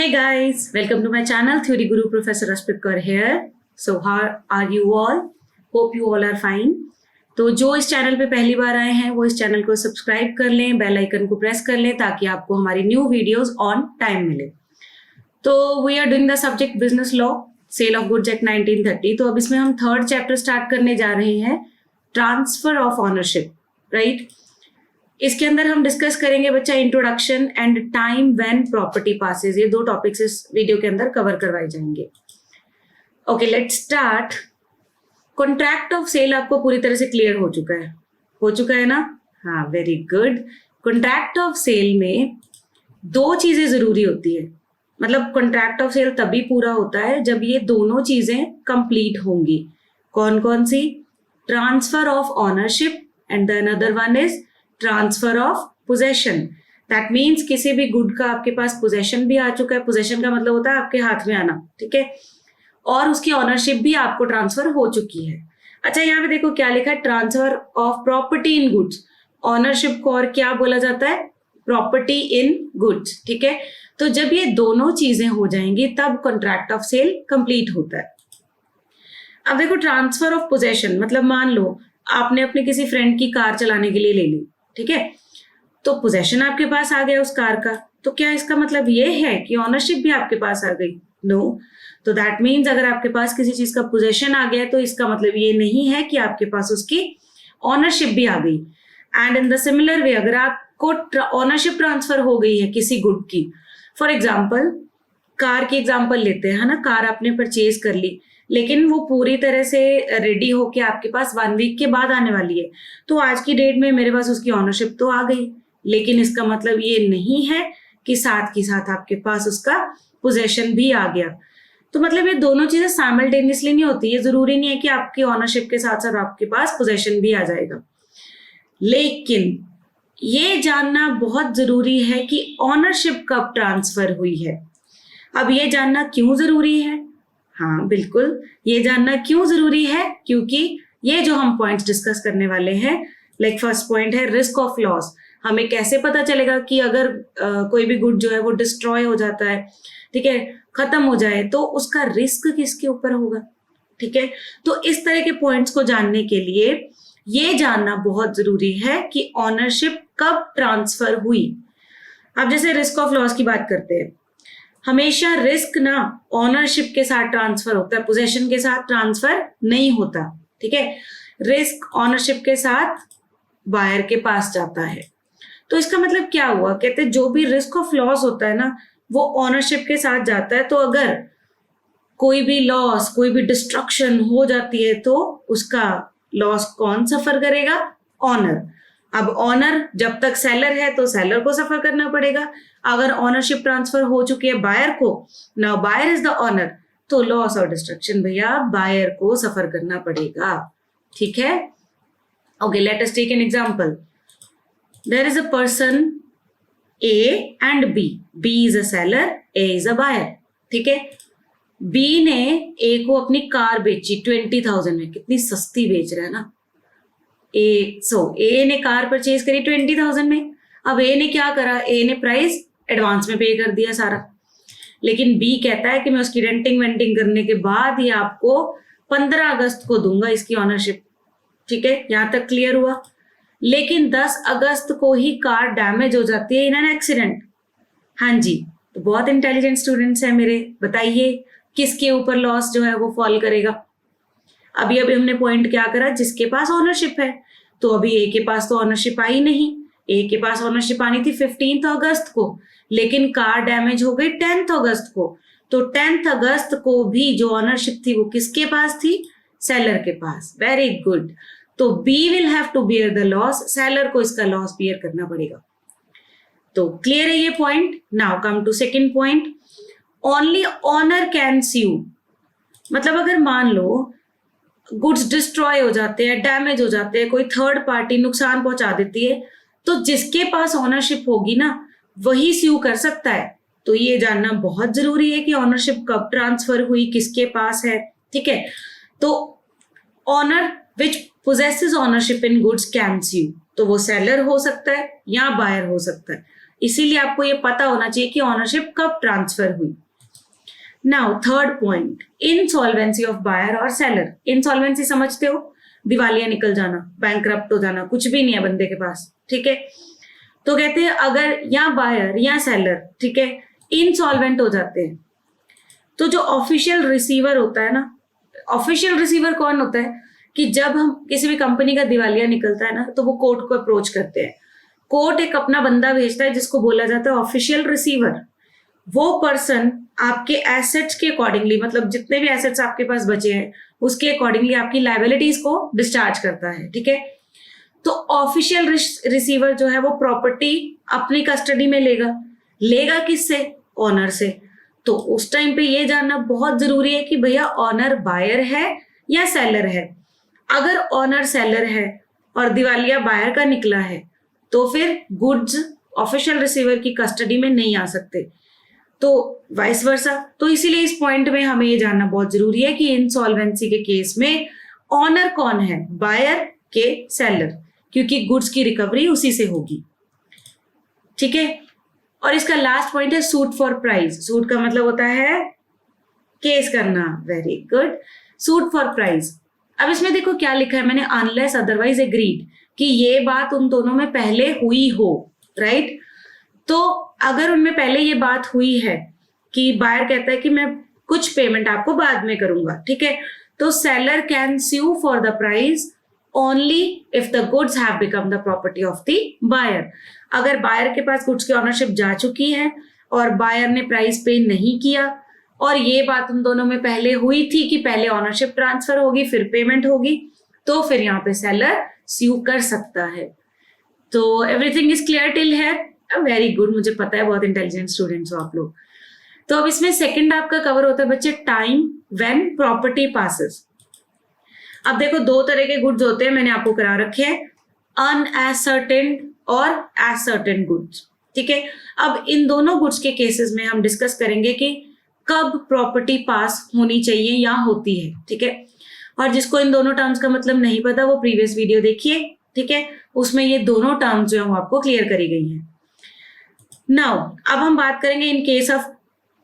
Hey guys, welcome to my channel Theory Guru Professor Ashpit Kaur here. So how are you all? Hope you all are fine. तो जो इस channel पे पहली बार आए हैं वो इस चैनल को सब्सक्राइब कर लें, बेल आइकन को प्रेस कर लें ताकि आपको हमारी न्यू वीडियोस ऑन टाइम मिले. तो we are doing the subject business law, sale of goods act 1930. तो अब इसमें हम थर्ड चैप्टर स्टार्ट करने जा रहे हैं, ट्रांसफर ऑफ ऑनरशिप, राइट. इसके अंदर हम डिस्कस करेंगे बच्चा introduction and time when property passes. ये दो टॉपिक्स इस वीडियो के अंदर कवर करवाए जाएंगे. Okay, let's start. Contract of sale आपको पूरी तरह से क्लियर हो चुका है ना? हाँ, very good. Contract of sale में दो चीजें जरूरी होती है. मतलब कॉन्ट्रैक्ट ऑफ सेल तभी पूरा होता है जब ये दोनों चीजें कंप्लीट होंगी. कौन कौन सी? Transfer of ownership and the another one is transfer of possession. That means किसी भी गुड का आपके पास पोजेशन भी आ चुका है. पोजेशन का मतलब होता है आपके हाथ में आना, ठीक है, और उसकी ऑनरशिप भी आपको ट्रांसफर हो चुकी है. अच्छा, यहाँ पे देखो क्या लिखा है, transfer of property in goods. Ownership को और क्या बोला जाता है? प्रॉपर्टी इन गुड्स, ठीक है. तो जब ये दोनों चीजें हो जाएंगी तब कॉन्ट्रैक्ट ऑफ सेल कंप्लीट होता है. अब देखो, ट्रांसफर ऑफ पोजेशन मतलब मान लो आपने अपने किसी फ्रेंड की कार चलाने के लिए ले ली, ठीक है, तो पोजेशन आपके पास आ गया उस कार का. तो क्या इसका मतलब ये है कि ऑनरशिप भी आपके पास आ गई? नो. तो दैट मीन्स अगर आपके पास किसी चीज का पोजेशन आ गया तो इसका मतलब ये नहीं है कि आपके पास उसकी ऑनरशिप भी आ गई. And in the similar way अगर आपको ऑनरशिप ट्रांसफर हो गई है किसी गुड की, फॉर एग्जाम्पल कार की एग्जाम्पल लेते हैं, है ना. कार आपने परचेज कर ली लेकिन वो पूरी तरह से रेडी होके आपके पास 1 वीक के बाद आने वाली है. तो आज की डेट में मेरे पास उसकी ऑनरशिप तो आ गई, लेकिन इसका मतलब ये नहीं है कि साथ के साथ आपके पास उसका पोजेशन भी आ गया. तो मतलब ये दोनों चीजें साइमल्टेनियसली नहीं होती. ये जरूरी नहीं है कि आपकी ऑनरशिप के साथ साथ आपके पास पोजेशन भी आ जाएगा. लेकिन ये जानना बहुत जरूरी है कि ऑनरशिप कब ट्रांसफर हुई है. अब ये जानना क्यों जरूरी है? हाँ बिल्कुल, ये जानना क्यों जरूरी है क्योंकि ये जो हम पॉइंट्स डिस्कस करने वाले हैं, लाइक फर्स्ट पॉइंट है रिस्क ऑफ लॉस. हमें कैसे पता चलेगा कि अगर कोई भी गुड जो है वो डिस्ट्रॉय हो जाता है, ठीक है, खत्म हो जाए, तो उसका रिस्क किसके ऊपर होगा, ठीक है. तो इस तरह के पॉइंट्स को जानने के लिए ये जानना बहुत जरूरी है कि ऑनरशिप कब ट्रांसफर हुई. अब जैसे रिस्क ऑफ लॉस की बात करते हैं, हमेशा रिस्क ना ऑनरशिप के साथ ट्रांसफर होता है, पोजेशन के साथ ट्रांसफर नहीं होता, ठीक है. रिस्क ऑनरशिप के साथ बायर के पास जाता है. तो इसका मतलब क्या हुआ? कहते हैं जो भी रिस्क ऑफ लॉस होता है ना वो ऑनरशिप के साथ जाता है. तो अगर कोई भी लॉस, कोई भी डिस्ट्रक्शन हो जाती है तो उसका लॉस कौन सफर करेगा? ऑनर. अब ऑनर जब तक सेलर है तो सेलर को सफर करना पड़ेगा. अगर ऑनरशिप ट्रांसफर हो चुकी है बायर को, now buyer is the owner, तो लॉस और डिस्ट्रक्शन भैया बायर को सफर करना पड़ेगा, ठीक है. Okay, let us take an example. There is a person A and B. B is a seller, A is a buyer, ठीक है. बी ने ए को अपनी कार बेची 20,000 में. कितनी सस्ती बेच रहा है ना. ए ने कार परचेज करी 20,000 में. अब ए ने क्या करा? ए ने प्राइस एडवांस में पे कर दिया सारा. लेकिन बी कहता है कि मैं उसकी रेंटिंग वेंटिंग करने के बाद ही आपको 15 अगस्त को दूंगा इसकी ऑनरशिप, ठीक है. यहां तक क्लियर हुआ. लेकिन 10 अगस्त को ही कार डैमेज हो जाती है इन एन एक्सीडेंट. हाँ जी, तो बहुत इंटेलिजेंट स्टूडेंट्स हैं मेरे. बताइए किसके ऊपर लॉस जो है वो फॉल करेगा? अभी हमने पॉइंट क्या करा? जिसके पास ऑनरशिप है. तो अभी ए के पास तो ऑनरशिप आई नहीं. ए के पास ऑनरशिप आनी थी 15 अगस्त को, लेकिन कार डैमेज हो गई 10 अगस्त को. तो 10 अगस्त को भी जो ऑनरशिप थी वो किसके पास थी? सेलर के पास. Very good. तो B will have to bear the loss. Seller को इसका लॉस बियर करना पड़ेगा. तो क्लियर है ये point. Now come to second point. Only owner can sue. मतलब अगर मान लो गुड्स डिस्ट्रॉय हो जाते हैं, डैमेज हो जाते हैं, कोई थर्ड पार्टी नुकसान पहुंचा देती है, तो जिसके पास ऑनरशिप होगी ना वही स्यू कर सकता है. तो ये जानना बहुत जरूरी है कि ऑनरशिप कब ट्रांसफर हुई, किसके पास है, ठीक है. तो owner which possesses ownership in goods can sue. तो वो सेलर हो सकता है या बायर हो सकता है। इसीलिए आपको ये पता होना चाहिए कि ओनरशिप कब ट्रांसफर हुई। Now third point, insolvency of buyer और सेलर। इनसॉल्वेंसी समझते हो, दिवालिया निकल जाना, बैंकरप्ट हो जाना, कुछ भी नहीं है बंदे के पास, ठीक है। तो कहते हैं अगर या बायर या सेलर, ठीक है, इनसॉल्वेंट हो जाते हैं, तो जो ऑफिशियल रिसीवर होता है ना, ऑफिशियल रिसीवर कौन होता है कि जब हम किसी भी कंपनी का दिवालिया निकलता है ना, तो वो कोर्ट को अप्रोच करते हैं। कोर्ट एक अपना बंदा भेजता है जिसको बोला जाता है ऑफिशियल रिसीवर। वो पर्सन आपके एसेट्स के अकॉर्डिंगली, मतलब जितने भी एसेट्स आपके पास बचे हैं उसके अकॉर्डिंगली आपकी लायबिलिटीज को डिस्चार्ज करता है, ठीक है। तो ऑफिशियल रिसीवर जो है वो प्रॉपर्टी अपनी कस्टडी में लेगा किससे? ऑनर से। तो उस टाइम पे ये जानना बहुत जरूरी है कि भैया ऑनर बायर है या सेलर है। अगर ऑनर सेलर है और दिवालिया बायर का निकला है तो फिर गुड्स ऑफिशियल रिसीवर की कस्टडी में नहीं आ सकते, तो वाइस वर्सा। तो इसीलिए इस पॉइंट में हमें ये जानना बहुत जरूरी है कि इंसॉल्वेंसी के केस में ऑनर कौन है, बायर के सेलर, क्योंकि गुड्स की रिकवरी उसी से होगी, ठीक है। और इसका लास्ट पॉइंट है सूट फॉर प्राइस। सूट का मतलब होता है केस करना, very good, suit for price. अब इसमें देखो क्या लिखा है मैंने, अनलेस अदरवाइज एग्रीड, कि ये बात उन दोनों में पहले हुई हो, राइट। तो अगर उनमें पहले ये बात हुई है कि बायर कहता है कि मैं कुछ पेमेंट आपको बाद में करूंगा, ठीक है, तो seller can sue for the price only if the goods have become the property of the buyer. अगर बायर के पास गुड्स की ऑनरशिप जा चुकी है और बायर ने प्राइस पे नहीं किया और ये बात उन दोनों में पहले हुई थी कि पहले ऑनरशिप ट्रांसफर होगी फिर पेमेंट होगी, तो फिर यहाँ पे सेलर स्यू कर सकता है। तो everything is clear till here? Very good, मुझे पता है बहुत इंटेलिजेंट स्टूडेंट्स हो आप लोग। तो अब इसमें सेकंड आपका कवर होता है बच्चे, टाइम व्हेन प्रॉपर्टी पासेस। अब देखो दो तरह के गुड्स होते हैं, मैंने आपको करा रखे हैं, अनएसर्टेन और एसर्टेन गुड्स, ठीक है। अब इन दोनों गुड्स के केसेस में हम डिस्कस करेंगे कि कब प्रॉपर्टी पास होनी चाहिए या होती है, ठीक है। और जिसको इन दोनों टर्म्स का मतलब नहीं पता वो प्रीवियस वीडियो देखिए, ठीक है, उसमें ये दोनों टर्म्स जो है वो आपको क्लियर करी गई हैं। नाउ अब हम बात करेंगे इन केस ऑफ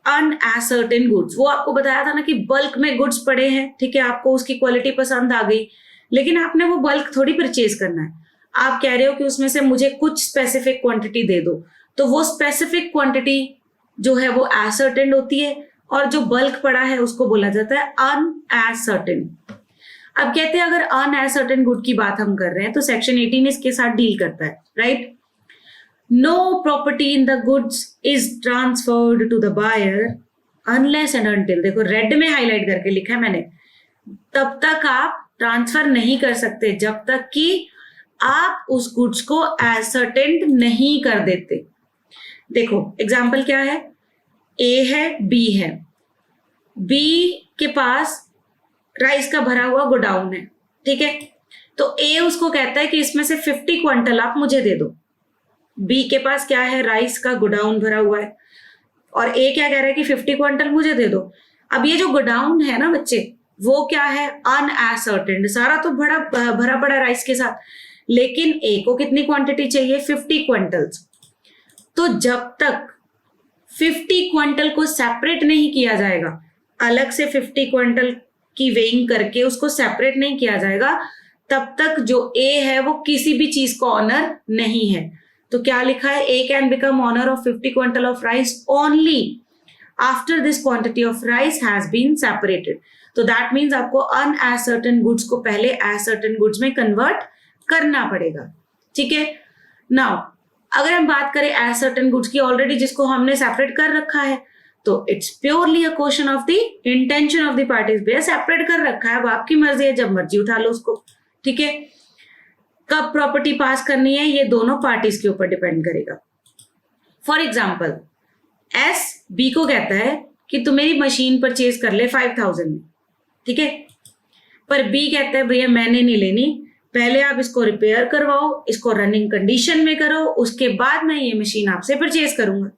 अनएसर्टेन गुड्स। वो आपको बताया था ना कि बल्क में गुड्स पड़े हैं, ठीक है, आपको उसकी क्वालिटी पसंद आ गई, लेकिन आपने वो बल्क थोड़ी परचेज करना है। आप कह रहे हो कि उसमें से मुझे कुछ स्पेसिफिक क्वांटिटी दे दो, तो वो स्पेसिफिक क्वांटिटी जो है वो एसर्टेन होती है और जो बल्क पड़ा है उसको बोला जाता है अनएसर्टेन। अब कहते हैं अगर अनएसर्टेन गुड की बात हम कर रहे हैं तो सेक्शन 18 इसके साथ डील करता है, right. No property in the goods is transferred to the buyer unless and until, देखो रेड में हाईलाइट करके लिखा है मैंने, तब तक आप ट्रांसफर नहीं कर सकते जब तक कि आप उस गुड्स को एसर्टेंट नहीं कर देते। देखो एग्जाम्पल क्या है, ए है, बी है, बी के पास राइस का भरा हुआ गोडाउन है, ठीक है। तो ए उसको कहता है कि इसमें से 50 क्विंटल आप मुझे दे दो। बी के पास क्या है, राइस का गोडाउन भरा हुआ है, और ए क्या कह रहा है कि 50 क्विंटल मुझे दे दो। अब ये जो गोडाउन है ना बच्चे, वो क्या है, अनएसर्टेंड, सारा तो भरा पड़ा राइस के साथ, लेकिन ए को कितनी क्वांटिटी चाहिए, 50 क्विंटल्स। तो जब तक 50 क्विंटल को सेपरेट नहीं किया जाएगा, अलग से 50 क्विंटल की वेइंग करके उसको सेपरेट नहीं किया जाएगा, तब तक जो ए है वो किसी भी चीज का ऑनर नहीं है। तो क्या लिखा है, A can become owner of 50 quintal of rice only after this quantity of rice has been separated. तो दैट मीन्स आपको अनएसर्टेन गुड्स को पहले एसर्टेन गुड्स में कन्वर्ट करना पड़ेगा, ठीक है। नाउ अगर हम बात करें एसर्टेन गुड्स की, ऑलरेडी जिसको हमने सेपरेट कर रखा है, तो it's purely a question of the intention of the parties. भैया सेपरेट कर रखा है, अब आपकी मर्जी है, जब मर्जी उठा लो उसको, ठीक है। कब प्रॉपर्टी पास करनी है ये दोनों पार्टीज के ऊपर डिपेंड करेगा। फॉर एग्जाम्पल एस बी को कहता है कि तू मेरी मशीन परचेज कर ले 5000 में, ठीक है, पर बी कहता है भैया मैंने नहीं लेनी, पहले आप इसको रिपेयर करवाओ, इसको रनिंग कंडीशन में करो, उसके बाद मैं ये मशीन आपसे परचेज करूंगा।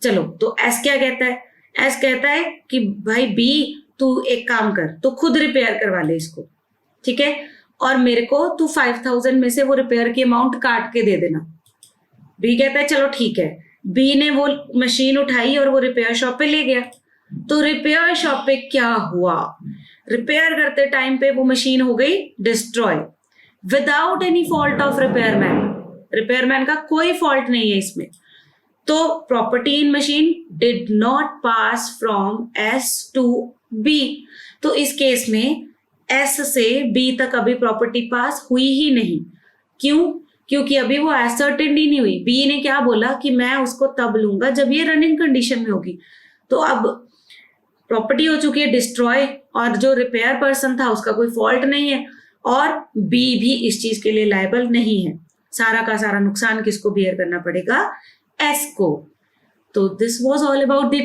चलो, तो एस क्या कहता है, एस कहता है कि भाई बी तू एक काम कर, तो खुद रिपेयर करवा ले इसको, ठीक है, और मेरे को तू 5,000 में से वो रिपेयर की अमाउंट काट के दे देना। बी कहता है चलो ठीक है। बी ने वो मशीन उठाई और वो रिपेयर शॉप पे ले गया। तो रिपेयर शॉप पे क्या हुआ, रिपेयर करते टाइम पे वो मशीन हो गई destroy without any fault of repairman. Repairman का कोई फॉल्ट नहीं है इसमें। तो property in machine did not pass from S to B. तो इस केस में एस से बी तक अभी प्रॉपर्टी पास हुई ही नहीं। क्यों? क्योंकि अभी वो एसर्टेंड ही नहीं हुई। बी ने क्या बोला कि मैं उसको तब लूंगा जब ये रनिंग कंडीशन में होगी। तो अब प्रॉपर्टी हो चुकी है डिस्ट्रॉय और जो रिपेयर पर्सन था उसका कोई फॉल्ट नहीं है और बी भी इस चीज के लिए लायबल नहीं है। सारा का सारा नुकसान किसको बियर करना पड़ेगा? एस को। तो this was all about the